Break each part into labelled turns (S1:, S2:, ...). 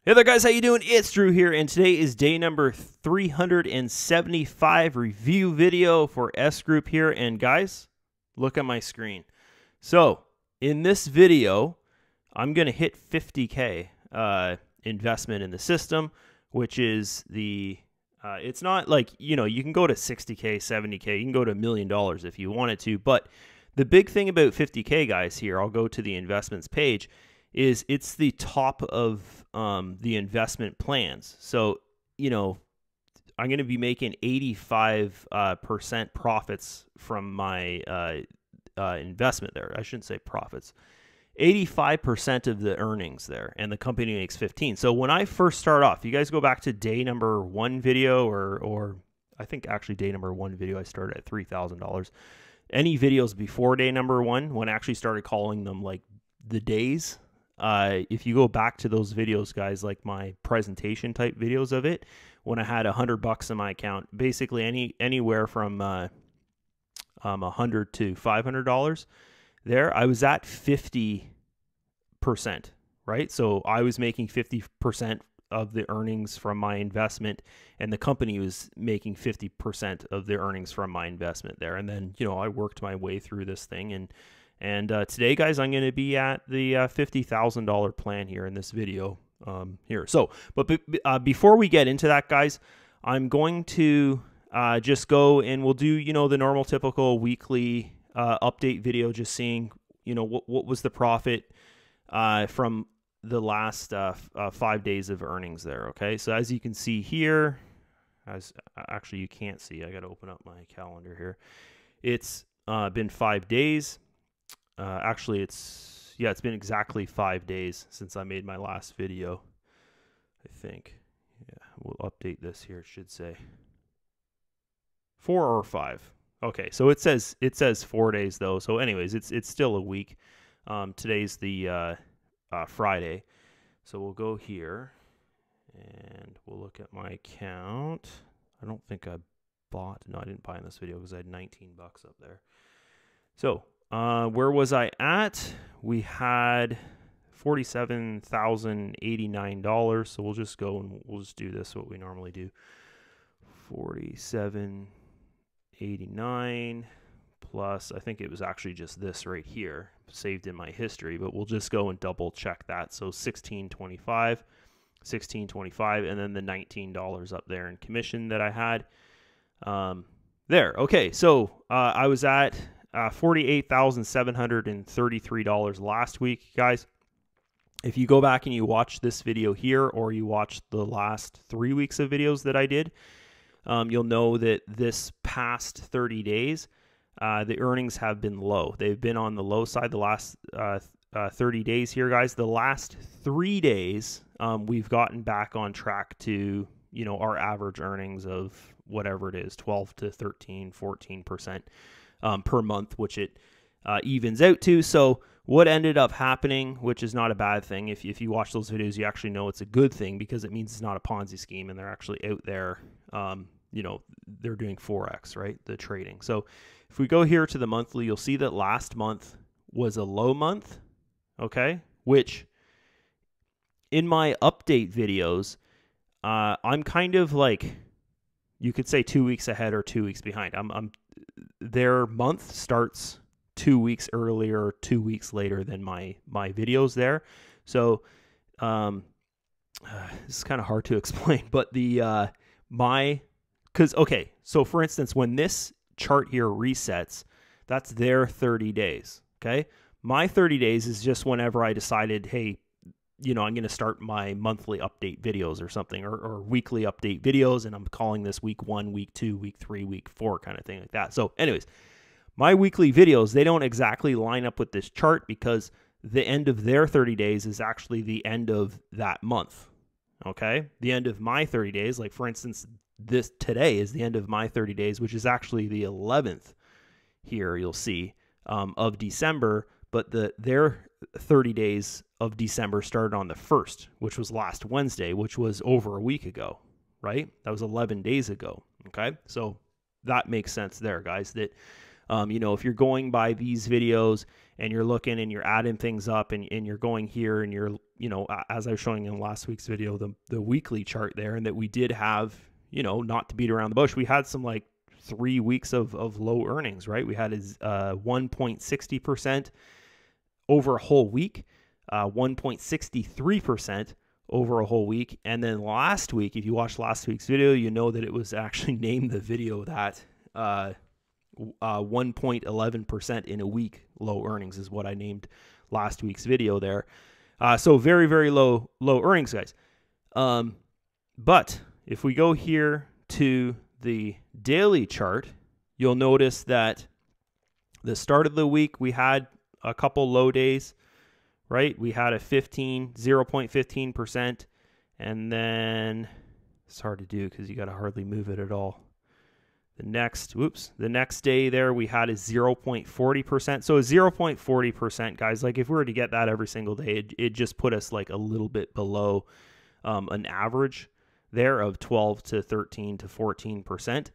S1: Hey there guys, how you doing? It's Drew here, and today is day number 375 review video for S Group here. And guys, look at my screen. So in this video, I'm going to hit 50K investment in the system, which is the, it's not like, you know, you can go to 60K, 70K, you can go to $1 million if you wanted to. But the big thing about 50K, guys, here, I'll go to the investments page, is it's the top of the investment plans. So, you know, I'm going to be making 85% profits from my investment there. I shouldn't say profits. 85% of the earnings there, and the company makes 15. So when I first start off, you guys go back to day number 1 video, or I think actually day number 1 video, I started at $3,000. Any videos before day number 1, when I actually started calling them like the days, if you go back to those videos, guys, like my presentation type videos of it, when I had $100 in my account, basically anywhere from $100 to $500 there, I was at 50%, right? So I was making 50% of the earnings from my investment, and the company was making 50% of their earnings from my investment there. And then, you know, I worked my way through this thing, and today, guys, I'm going to be at the $50,000 plan here in this video here. So, but before we get into that, guys, I'm going to just go and we'll do, you know, the normal typical weekly update video, just seeing, you know, what was the profit from the last 5 days of earnings there. Okay, so as you can see here, actually you can't see, I got to open up my calendar here. It's been 5 days. Actually, it's been exactly 5 days since I made my last video, I think. Yeah, we'll update this here. It should say 4 or 5. Okay, so it says 4 days though. So anyways, it's still a week. Today's the Friday. So we'll go here and we'll look at my account. I don't think I didn't buy in this video because I had $19 up there. So where was I at? We had $47,089. So we'll just go and we'll just do this, what we normally do. 4789 plus, I think it was actually just this right here saved in my history, but we'll just go and double check that. So 1625, and then the $19 up there in commission that I had there. Okay, so I was at $48,733 last week, guys. If you go back and you watch this video here, or you watch the last 3 weeks of videos that I did, you'll know that this past 30 days, the earnings have been low. They've been on the low side the last 30 days here, guys. The last 3 days, we've gotten back on track to, you know, our average earnings of whatever it is, 12 to 13, 14%. Per month, which it evens out to. So what ended up happening, which is not a bad thing, if you watch those videos, you actually know it's a good thing, because it means it's not a Ponzi scheme and they're actually out there, you know, they're doing Forex, right, the trading. So if we go here to the monthly, you'll see that last month was a low month, okay, which in my update videos, I'm kind of like, you could say 2 weeks ahead or 2 weeks behind. Their month starts 2 weeks earlier, 2 weeks later than my videos there. So this is kind of hard to explain, but okay, so for instance, when this chart here resets, that's their 30 days. Okay, my 30 days is just whenever I decided, hey, you know, I'm going to start my monthly update videos or something, or weekly update videos, and I'm calling this week 1, week 2, week 3, week 4 kind of thing like that. So anyways, my weekly videos, they don't exactly line up with this chart, because the end of their 30 days is actually the end of that month. Okay, the end of my 30 days, like for instance, today is the end of my 30 days, which is actually the 11th here, you'll see, of December, but their 30 days of December started on the 1st, which was last Wednesday, which was over a week ago, right? That was 11 days ago. Okay, so that makes sense there, guys, that You know, if you're going by these videos and you're looking and you're adding things up and you're going here and you're, you know, as I was showing in last week's video, the weekly chart there, and that we did have, you know, not to beat around the bush, we had some like 3 weeks of low earnings, right? We had 1.60% over a whole week, 1.63% over a whole week. And then last week, if you watched last week's video, you know that it was actually named the video that 1.11% in a week low earnings is what I named last week's video there. So very, very low earnings, guys. But if we go here to the daily chart, you'll notice that the start of the week, we had a couple low days, right? We had a 0.15%, and then it's hard to do because you got to hardly move it at all. The next day there, we had a 0.40%. So a 0.40%, guys, like if we were to get that every single day, it just put us like a little bit below an average there of 12 to 13 to 14%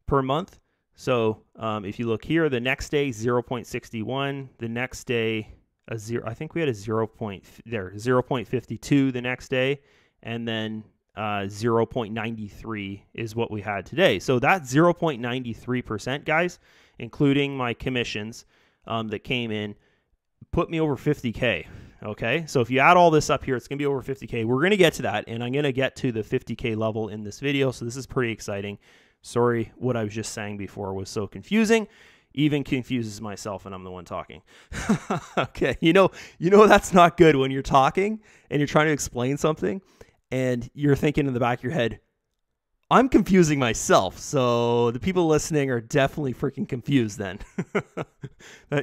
S1: per month. So if you look here, the next day, 0.61. The next day, I think we had a 0.52 the next day, and then 0.93 is what we had today. So that 0.93%, guys, including my commissions that came in, put me over 50K. Okay, so if you add all this up here, it's going to be over 50K. We're going to get to that, and I'm going to get to the 50K level in this video, so this is pretty exciting. Sorry, what I was just saying before was so confusing. Even confuses myself, and I'm the one talking. Okay, you know that's not good when you're talking and you're trying to explain something, and you're thinking in the back of your head, I'm confusing myself, so the people listening are definitely freaking confused then.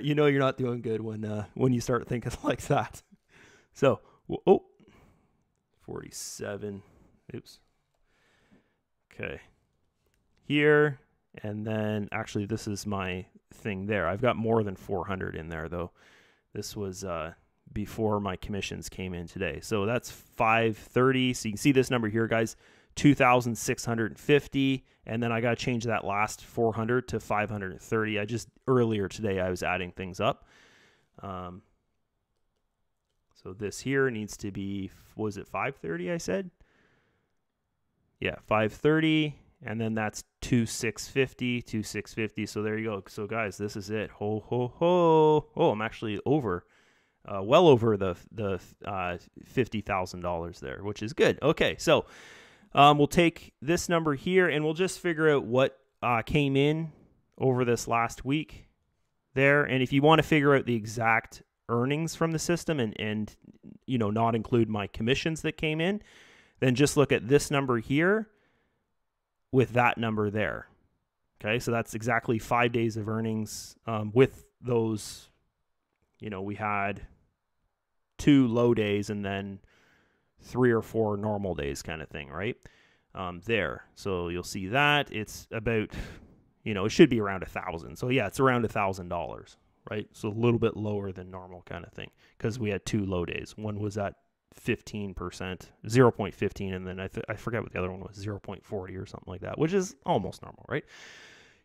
S1: You know you're not doing good when you start thinking like that. So, 47. Oops. Okay. Here, and then actually this is my thing there. I've got more than 400 in there, though. This was before my commissions came in today. So that's 530. So you can see this number here, guys. 2,650, and then I got to change that last 400 to 530. Earlier today I was adding things up. So this here needs to be, was it 530 I said? Yeah, 530, and then that's 2,650. So there you go. So guys, this is it. Ho, ho, ho. Oh, I'm actually over, well over the $50,000 there, which is good. Okay, so we'll take this number here and we'll just figure out what came in over this last week there. And if you want to figure out the exact earnings from the system and you know, not include my commissions that came in, then just look at this number here with that number there. Okay, so that's exactly 5 days of earnings with those, you know, we had 2 low days and then 3 or 4 normal days kind of thing, right? There. So you'll see that it's about, you know, it should be around 1,000. So yeah, it's around $1,000, right? So a little bit lower than normal kind of thing because we had 2 low days. One was at 15%, 0.15, and then I forget what the other one was, 0.40 or something like that, which is almost normal, right?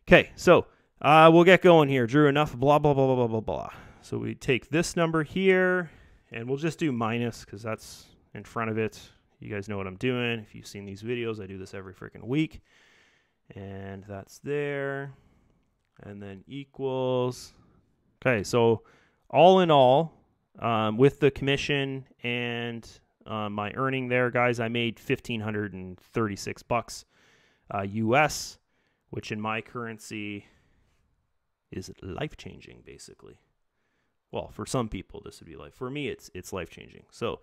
S1: Okay, so we'll get going here. Drew, enough blah, blah, blah, blah, blah, blah, blah. So we take this number here, and we'll just do minus because that's in front of it. You guys know what I'm doing. If you've seen these videos, I do this every freaking week. And that's there. And then equals. Okay, so all in all, with the commission and my earning there, guys, I made $1,536 US, which in my currency is life-changing, basically. Well, for some people, this would be life. For me, it's life-changing. So,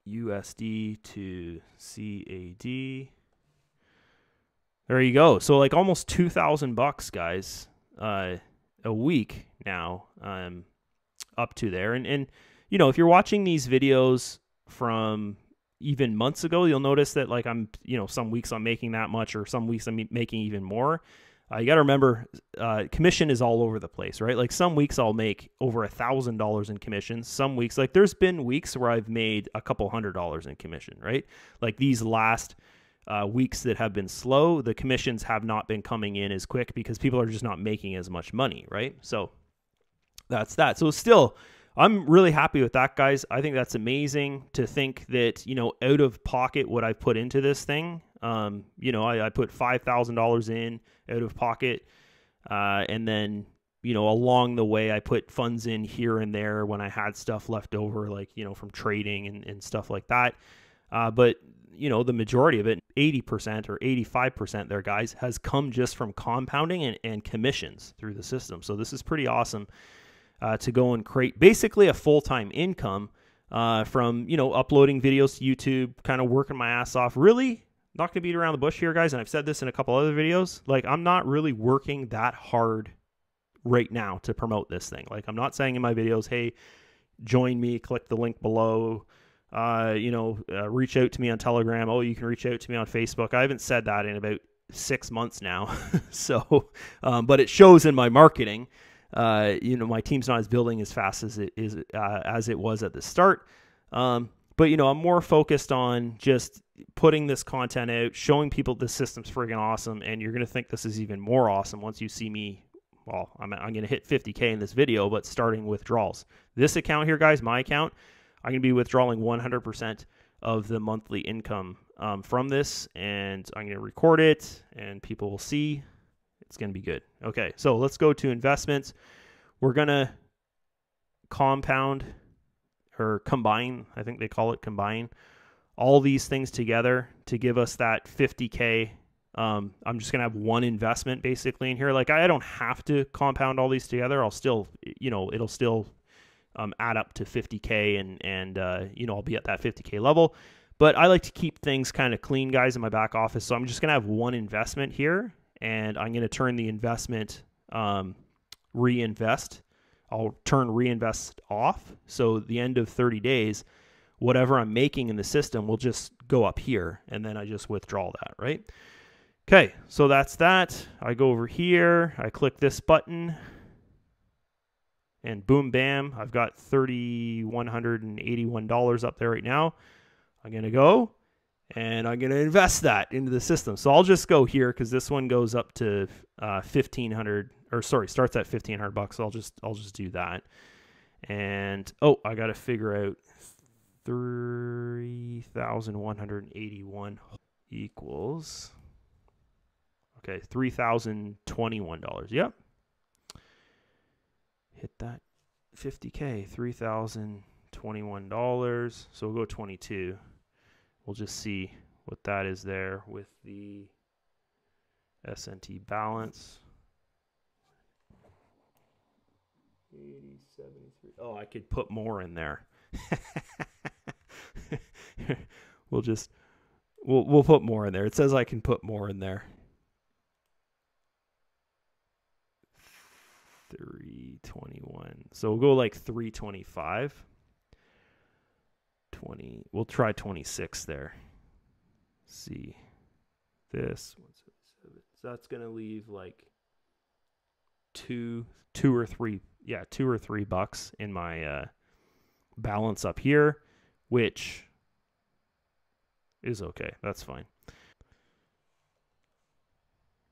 S1: USD to CAD. There you go. So like almost $2,000, guys, a week now, up to there. And you know, if you're watching these videos from even months ago, you'll notice that like I'm, you know, some weeks I'm making that much, or some weeks I'm making even more. You got to remember, commission is all over the place, right? Like some weeks I'll make over $1,000 in commission. Some weeks, like there's been weeks where I've made a couple $100 in commission, right? Like these last weeks that have been slow, the commissions have not been coming in as quick because people are just not making as much money, right? So that's that. So still, I'm really happy with that, guys. I think that's amazing to think that, you know, out of pocket what I put into this thing, you know, I put $5,000 in out of pocket, and then, you know, along the way, I put funds in here and there when I had stuff left over, like, you know, from trading and stuff like that. But, you know, the majority of it, 80% or 85% there, guys, has come just from compounding and commissions through the system. So this is pretty awesome. To go and create basically a full-time income from, you know, uploading videos to YouTube, kind of working my ass off. Really not going to beat around the bush here, guys. And I've said this in a couple other videos. Like, I'm not really working that hard right now to promote this thing. Like, I'm not saying in my videos, hey, join me, click the link below, you know, reach out to me on Telegram. Oh, you can reach out to me on Facebook. I haven't said that in about 6 months now. So, but it shows in my marketing. You know, my team's not as building as fast as it was at the start. But, you know, I'm more focused on just putting this content out, showing people this system's freaking awesome, and you're going to think this is even more awesome once you see me. Well, I'm going to hit 50K in this video, but starting withdrawals. This account here, guys, my account, I'm going to be withdrawing 100% of the monthly income from this, and I'm going to record it, and people will see. It's going to be good. Okay, so let's go to investments. We're going to compound or combine, I think they call it combine, all these things together to give us that 50K. I'm just going to have one investment basically in here. Like, I don't have to compound all these together. I'll still, you know, it'll still add up to 50K and you know, I'll be at that 50K level. But I like to keep things kind of clean, guys, in my back office. So I'm just going to have one investment here. And I'm going to turn the investment reinvest. I'll turn reinvest off. So the end of 30 days, whatever I'm making in the system will just go up here. And then I just withdraw that, right? Okay, so that's that. I go over here. I click this button. And boom, bam. I've got $3,181 up there right now. I'm going to go. And I'm going to invest that into the system. So I'll just go here because this one goes up to 1,500, or sorry, starts at 1,500 bucks. So I'll just do that. And oh, I got to figure out 3,181 equals, okay, $3,021. Yep. Hit that 50K, $3,021. So we'll go 22. We'll just see what that is there with the SNT balance. 80.73. Oh, I could put more in there. we'll put more in there. It says I can put more in there. 321. So we'll go like 325. 20. We'll try 26 there. See this. So that's going to leave like two or three bucks in my balance up here, which is okay. That's fine.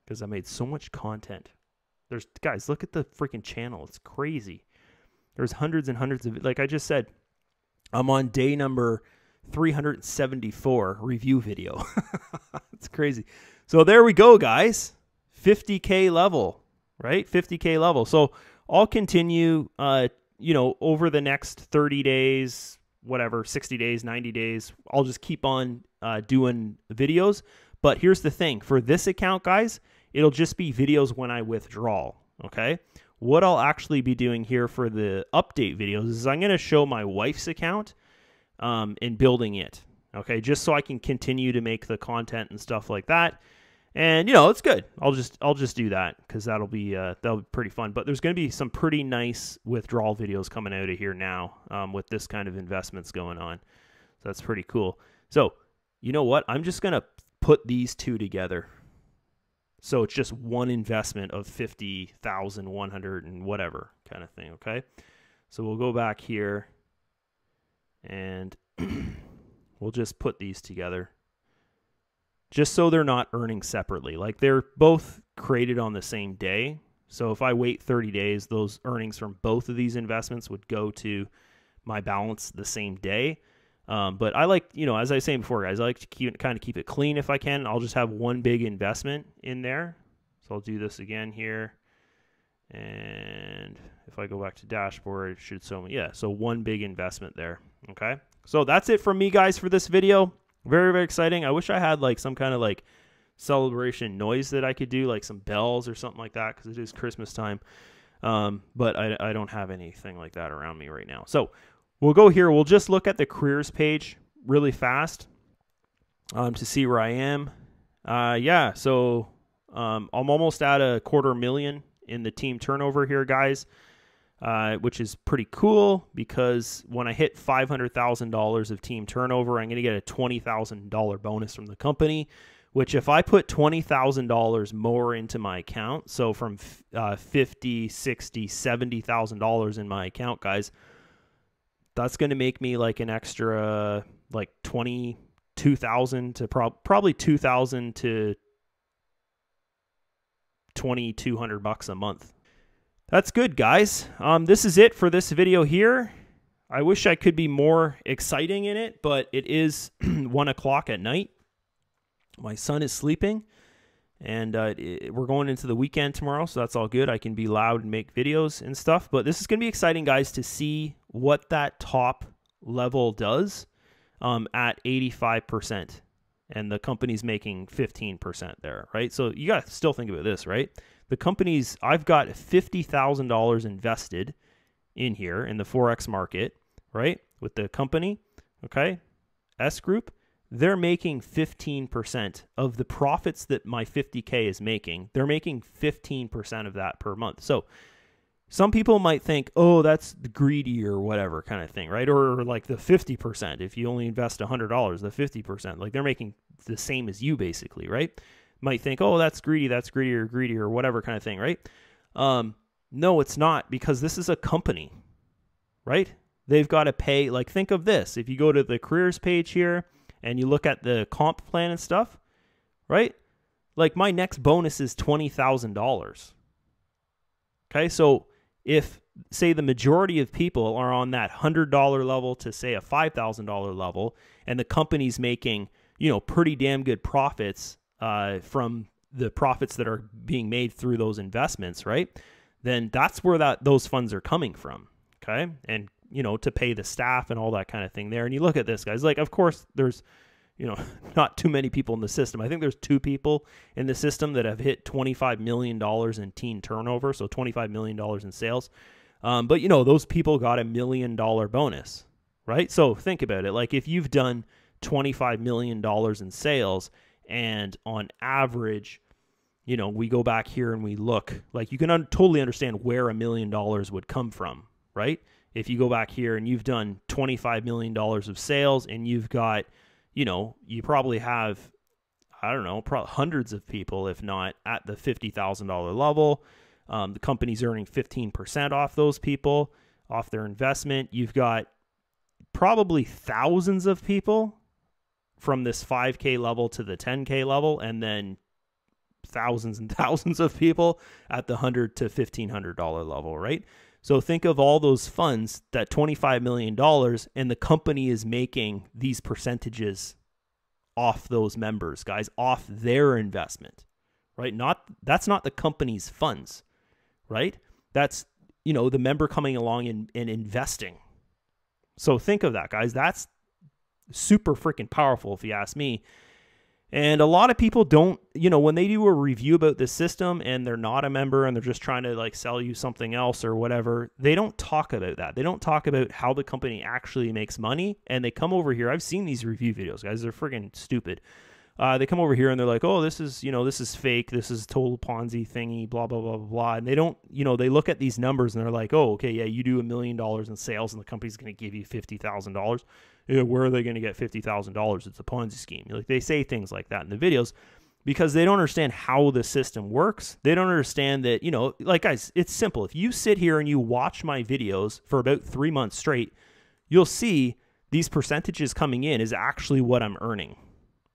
S1: Because I made so much content. Guys, look at the freaking channel. It's crazy. There's hundreds and hundreds of, like I just said, I'm on day number 374 review video. It's crazy. So there we go, guys. 50K level, right? 50K level. So I'll continue, you know, over the next 30 days, whatever, 60 days, 90 days. I'll just keep on doing videos. But here's the thing. For this account, guys, it'll just be videos when I withdraw, okay? What I'll actually be doing here for the update videos is I'm going to show my wife's account and building it, okay? Just so I can continue to make the content and stuff like that. And, you know, it's good. I'll just do that because that'll be pretty fun. But there's going to be some pretty nice withdrawal videos coming out of here now with this kind of investments going on. So that's pretty cool. So, you know what? I'm just going to put these two together. So it's just one investment of 50,100 and whatever kind of thing, okay? So we'll go back here and we'll just put these together. just so they're not earning separately. Like they're both created on the same day. So if I wait 30 days, those earnings from both of these investments would go to my balance the same day. But I like, you know, as I was saying before, guys, I like to keep it clean if I can. I'll just have one big investment in there. So I'll do this again here. And if I go back to dashboard, it should show me, yeah, so one big investment there. Okay. So that's it from me, guys, for this video. Very, very exciting. I wish I had like some kind of like celebration noise that I could do, like some bells or something like that, because it is Christmas time. But I don't have anything like that around me right now. So we'll go here. We'll just look at the careers page really fast to see where I am. Yeah, so I'm almost at $250,000 in the team turnover here, guys, which is pretty cool because when I hit $500,000 of team turnover, I'm going to get a $20,000 bonus from the company, which if I put $20,000 more into my account, so from $50,000, $60,000, $70,000 in my account, guys, that's going to make me like an extra like $22,000 to probably $2,000 to $2,200 a month. That's good, guys. This is it for this video here. I wish I could be more exciting in it, but it is 1 o'clock at night. My son is sleeping, and we're going into the weekend tomorrow, so that's all good. I can be loud and make videos and stuff, but this is going to be exciting, guys, to see what that top level does at 85%, and the company's making 15% there, right? So you got to still think about this, right? The company's, I've got $50,000 invested in here in the Forex market, right? With the company, okay, S Group. They're making 15% of the profits that my 50K is making. They're making 15% of that per month. So some people might think, oh, that's greedy or whatever kind of thing, right? Or like the 50%. If you only invest $100, the 50%, like they're making the same as you basically, right? Might think, oh, that's greedy or whatever kind of thing, right? No, it's not, because this is a company, right? They've got to pay, like think of this. If you go to the careers page here, and you look at the comp plan and stuff, right? Like my next bonus is $20,000. Okay, so if, say, the majority of people are on that $100 level to, say, a $5,000 level, and the company's making, you know, pretty damn good profits from the profits that are being made through those investments, right? Then that's where those funds are coming from, okay? And you know, to pay the staff and all that kind of thing there. And you look at this, guys, like, of course, there's, you know, not too many people in the system. I think there's 2 people in the system that have hit $25 million in team turnover, so $25 million in sales. But, you know, those people got $1 million bonus, right? So think about it. Like, if you've done $25 million in sales, and on average, you know, we go back here and we look, like, you can totally understand where $1 million would come from, right? If you go back here and you've done $25 million of sales and you've got, you know, you probably have, I don't know, probably hundreds of people, if not at the $50,000 level. The company's earning 15% off those people, off their investment. You've got probably thousands of people from this 5K level to the 10K level, and then thousands and thousands of people at the $100 to $1,500 level, right? So think of all those funds, that $25 million, and the company is making these percentages off those members, guys, off their investment, right? That's not the company's funds, right? That's, you know, the member coming along and investing. So think of that, guys. That's super freaking powerful, if you ask me. And a lot of people don't, you know, when they do a review about this system and they're not a member and they're just trying to like sell you something else or whatever, they don't talk about that. They don't talk about how the company actually makes money. And they come over here. I've seen these review videos, guys. They're freaking stupid. They come over here and they're like, oh, this is, you know, this is fake. This is total Ponzi thingy, blah, blah, blah, blah, blah. And they don't, you know, they look at these numbers and they're like, oh, okay, yeah, you do $1 million in sales and the company's going to give you $50,000. You know, where are they going to get $50,000? It's a Ponzi scheme. Like, they say things like that in the videos because they don't understand how the system works. They don't understand that, you know, like, guys, it's simple. If you sit here and you watch my videos for about 3 months straight, you'll see these percentages coming in is actually what I'm earning,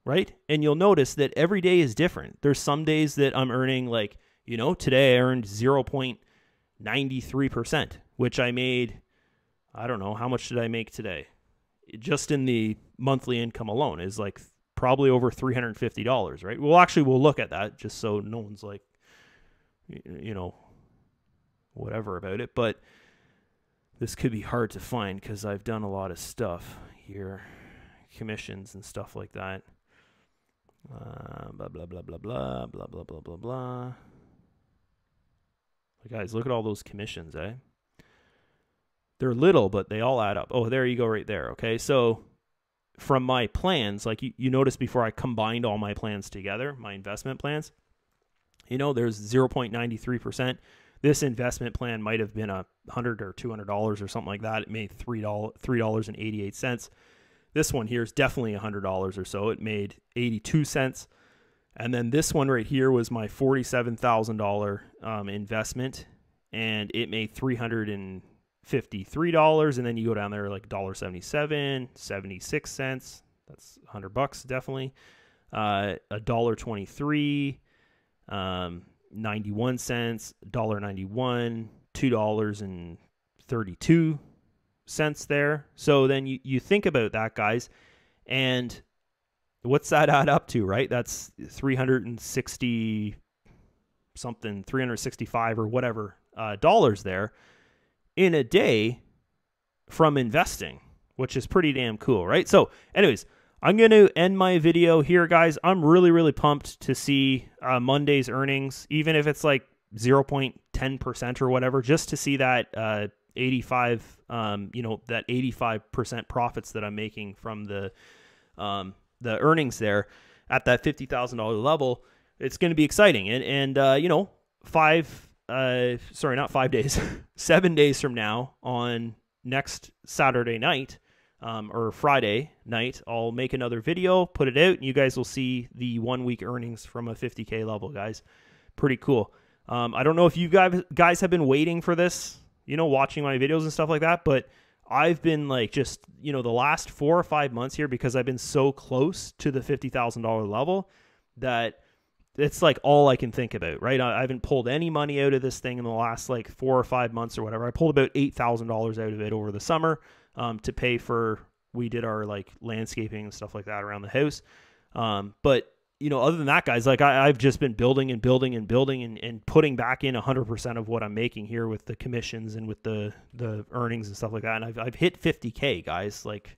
S1: right? And you'll notice that every day is different. There's some days that I'm earning like, you know, today I earned 0.93%, which I made, I don't know, how much did I make today? Just in the monthly income alone is like probably over $350, right? Well, actually, we'll look at that just so no one's like, you know, whatever about it. But this could be hard to find because I've done a lot of stuff here, commissions and stuff like that. Blah, blah, blah, blah, blah, blah, blah, blah, blah, blah. Guys, look at all those commissions, eh? They're little, but they all add up. Oh, there you go right there, okay? So from my plans, like you noticed before I combined all my plans together, my investment plans, you know, there's 0.93%. This investment plan might have been $100 or $200 or something like that. It made $3.88. This one here is definitely $100 or so. It made 82 cents. And then this one right here was my $47,000 investment, and it made $353. And then you go down there like $1.77, 76 cents. That's $100 definitely. $1.23, 91 cents, $1.91, $2.32 there. So then you think about that, guys, and what's that add up to, right? That's 360 something, 365 or whatever dollars there in a day from investing, which is pretty damn cool, right? So anyways, I'm going to end my video here, guys. I'm really pumped to see Monday's earnings, even if it's like 0.10% or whatever, just to see that 85, you know, that 85% profits that I'm making from the earnings there at that $50,000 level. It's going to be exciting. And you know, 7 days from now on next Saturday night, or Friday night, I'll make another video, put it out, and you guys will see the 1 week earnings from a 50K level, guys. Pretty cool. I don't know if you guys have been waiting for this, you know, watching my videos and stuff like that, but I've been like just, you know, the last 4 or 5 months here, because I've been so close to the $50,000 level that it's like all I can think about, right? I haven't pulled any money out of this thing in the last like 4 or 5 months or whatever. I pulled about $8,000 out of it over the summer to pay for, we did our like landscaping and stuff like that around the house. But you know, other than that, guys, like I've just been building and putting back in 100% of what I'm making here with the commissions and with the earnings and stuff like that. And I've hit 50K, guys. Like,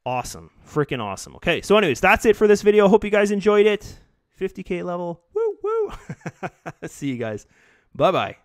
S1: awesome, freaking awesome. Okay, so anyways, that's it for this video. Hope you guys enjoyed it. 50K level, woo woo. See you guys. Bye bye.